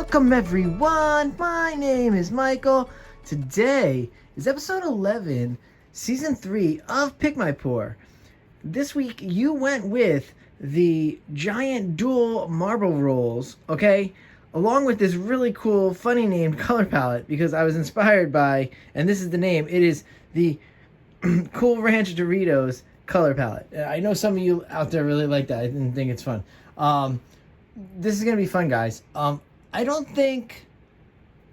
Welcome everyone, my name is Michael. Today is episode 11, season 3 of Pick My Pour. This week you went with the giant dual marble rolls, okay? Along with this really cool, funny named color palette because I was inspired by, and this is the name, it is the Cool Ranch Doritos color palette. I know some of you out there really like that. I didn't think it's fun. This is gonna be fun, guys. I don't think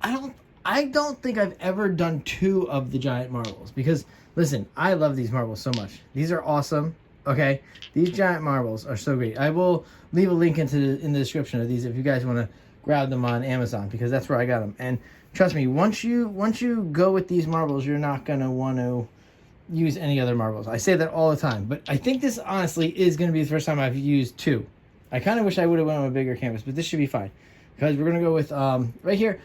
I've ever done 2 of the giant marbles because listen, I love these marbles so much. These are awesome. Okay, these giant marbles are so great. I will leave a link in the description of these if you guys want to grab them on Amazon because that's where I got them. And trust me, once you go with these marbles, you're not gonna want to use any other marbles. I say that all the time, but I think this honestly is gonna be the first time I've used 2. I kind of wish I would have went on a bigger canvas, but this should be fine. Because we're going to go with, right here,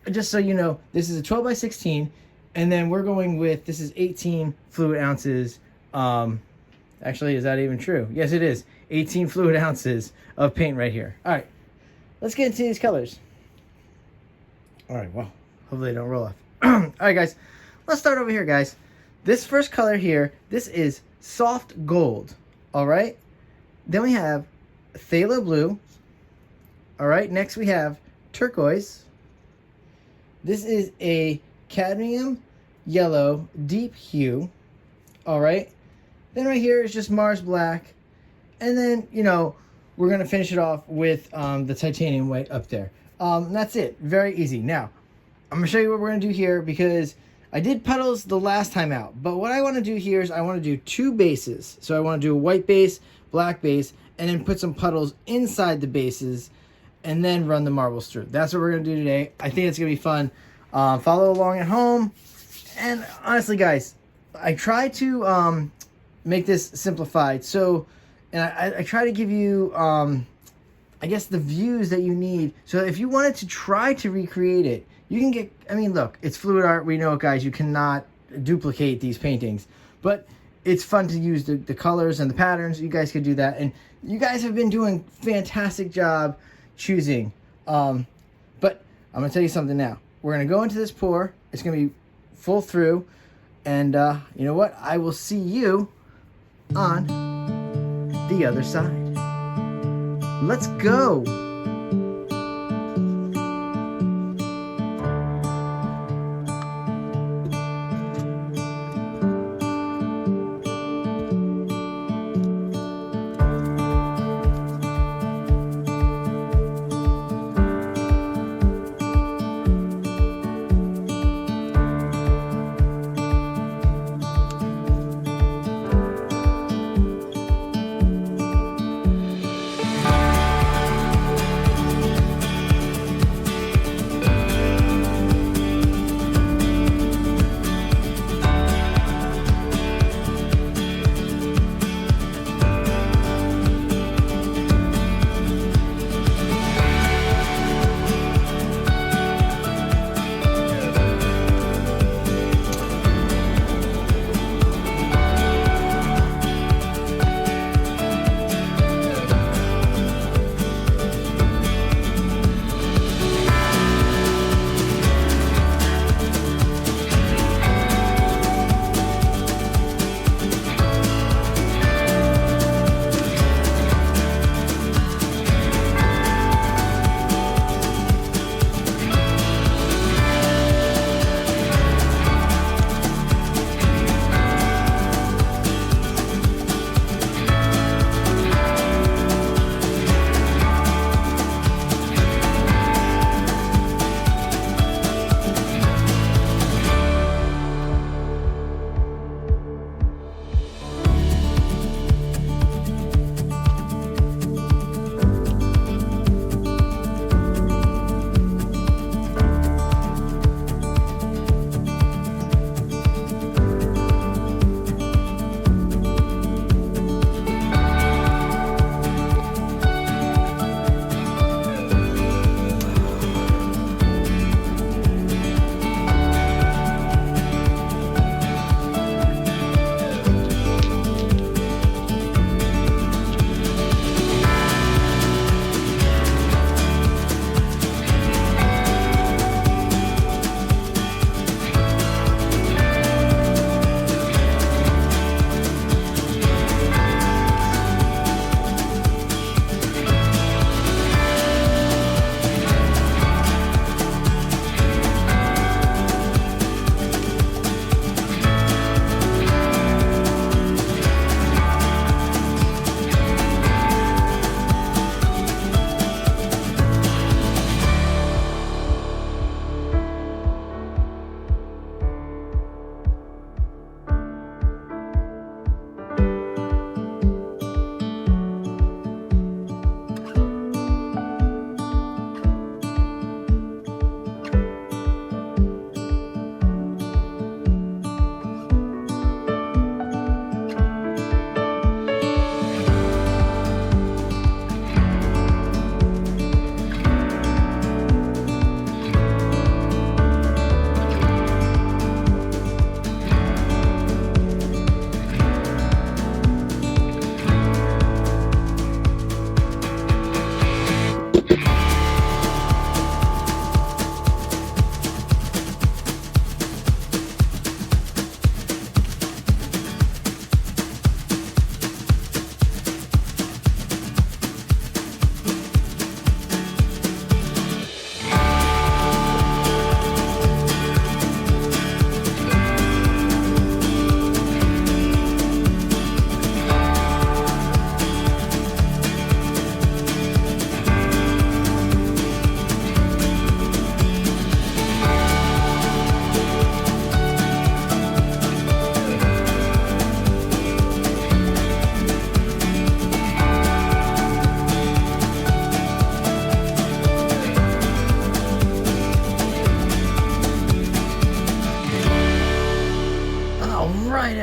just so you know, this is a 12 by 16, and then we're going with, this is 18 fluid ounces. Actually, is that even true? Yes, it is. 18 fluid ounces of paint right here. All right, let's get into these colors. All right, well, hopefully they don't roll off. All right, guys, let's start over here, guys. This first color here, this is soft gold, all right? Then we have phthalo blue. All right, next we have turquoise. This is a cadmium yellow deep hue. All right, then right here is just Mars black. And then, you know, we're going to finish it off with the titanium white up there. That's it. Very easy. Now, I'm going to show you what we're going to do here because I did puddles the last time out. But what I want to do here is I want to do 2 bases. So I want to do a white base, black base, and then put some puddles inside the bases and then run the marbles through. That's what we're going to do today. I think it's going to be fun. Follow along at home. And honestly, guys, I try to make this simplified. So, and I try to give you, I guess, the views that you need. So if you wanted to try to recreate it, you can get, I mean, look, it's fluid art. We know it, guys. You cannot duplicate these paintings. But it's fun to use the colors and the patterns. You guys could do that. And you guys have been doing a fantastic job choosing. But I'm going to tell you something now. We're going to go into this pour. It's going to be full through. And you know what? I will see you on the other side. Let's go.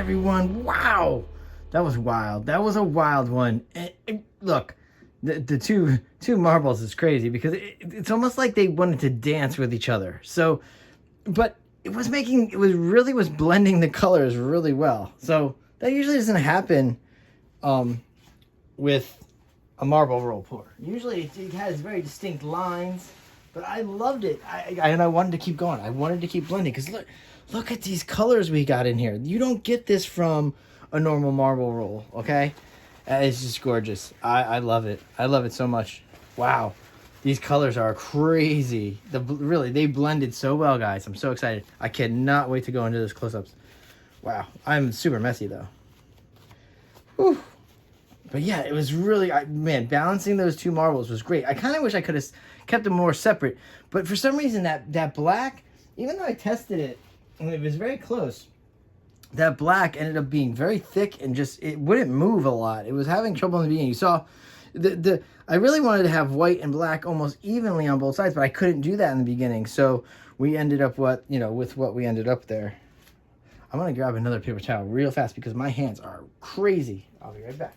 everyone. Wow. That was wild. That was a wild one. And look, the two marbles is crazy because it's almost like they wanted to dance with each other. So, but it was blending the colors really well. So that usually doesn't happen with a marble roll pour. Usually it has very distinct lines, but I loved it. And I wanted to keep going. I wanted to keep blending because look at these colors we got in here. You don't get this from a normal marble roll, okay? It's just gorgeous. I love it. I love it so much. Wow. These colors are crazy. Really, they blended so well, guys. I'm so excited. I cannot wait to go into those close-ups. Wow. I'm super messy, though. Whew. But yeah, it was really, man, balancing those two marbles was great. I kind of wish I could have kept them more separate. But for some reason, that black, even though I tested it, and it was very close, that black ended up being very thick and just, it wouldn't move a lot. It was having trouble in the beginning. You saw, I really wanted to have white and black almost evenly on both sides, but I couldn't do that in the beginning. So we ended up with what we ended up there. I'm going to grab another paper towel real fast because my hands are crazy. I'll be right back.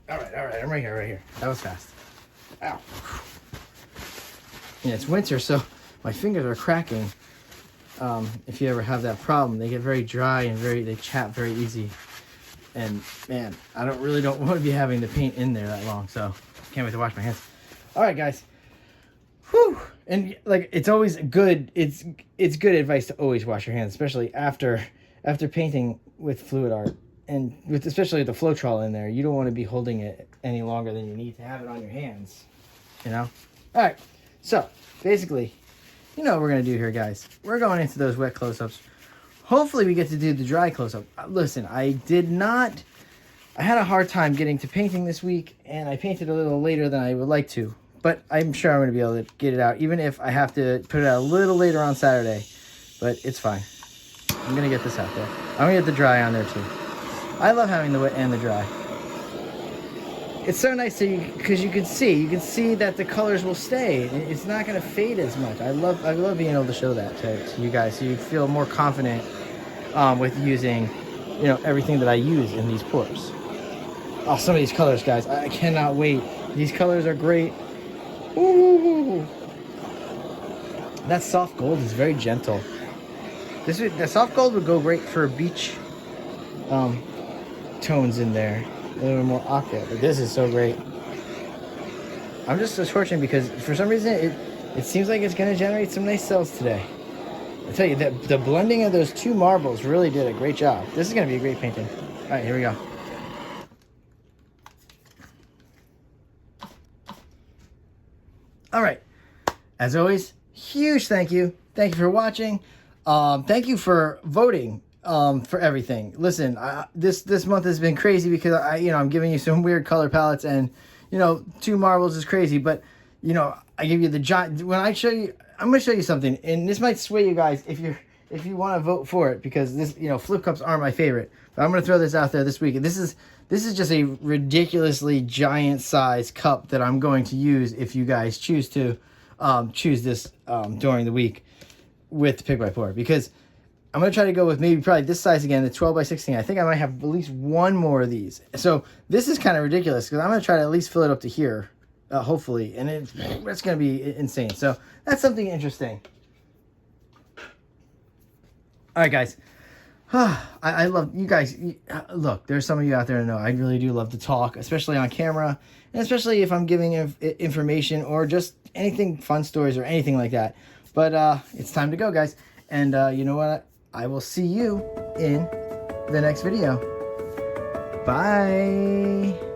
All right, I'm right here. That was fast. Ow. Yeah, it's winter, so my fingers are cracking. If you ever have that problem, they get very dry and they chap very easy. And man, I really don't want to be having the paint in there that long, so can't wait to wash my hands. All right, guys. Whew. And like, it's always good. It's good advice to always wash your hands, especially after painting with fluid art. And with especially the Floetrol in there, you don't want to be holding it any longer than you need to have it on your hands, you know? All right, so basically, you know what we're going to do here, guys. We're going into those wet close-ups. Hopefully we get to do the dry close-up. Listen, I had a hard time getting to painting this week, and I painted a little later than I would like to. But I'm sure I'm going to be able to get it out, even if I have to put it out a little later on Saturday. But it's fine. I'm going to get this out there. I'm going to get the dry on there, too. I love having the wet and the dry. It's so nice because you can see that the colors will stay. It's not going to fade as much. I love being able to show that to you guys, so you feel more confident with using, everything that I use in these pours. Oh, some of these colors, guys, I cannot wait. These colors are great. Ooh. That soft gold is very gentle. The soft gold would go great for beach tones in there, a little more aqua, but this is so great. I'm just torching because for some reason it seems like it's going to generate some nice cells today. I tell you that the blending of those two marbles really did a great job. This is going to be a great painting. All right, here we go. All right, as always, huge thank you for watching. Thank you for voting for everything. Listen, this month has been crazy because I'm giving you some weird color palettes, and two marbles is crazy, but I give you the giant. When I show you, I'm going to show you something, and this might sway you guys if you want to vote for it, because this flip cups are my favorite. But I'm going to throw this out there this week. This is just a ridiculously giant size cup that I'm going to use if you guys choose to choose this during the week with Pick by Pour, because I'm going to try to go with probably this size again, the 12 by 16. I think I might have at least one more of these. So this is kind of ridiculous because I'm going to try to at least fill it up to here, hopefully. And it's going to be insane. So that's something interesting. All right, guys. I love you guys. Look, there's some of you out there that know I really do love to talk, especially on camera, and especially if I'm giving information or just anything, fun stories or anything like that. But it's time to go, guys. And you know what? I will see you in the next video. Bye.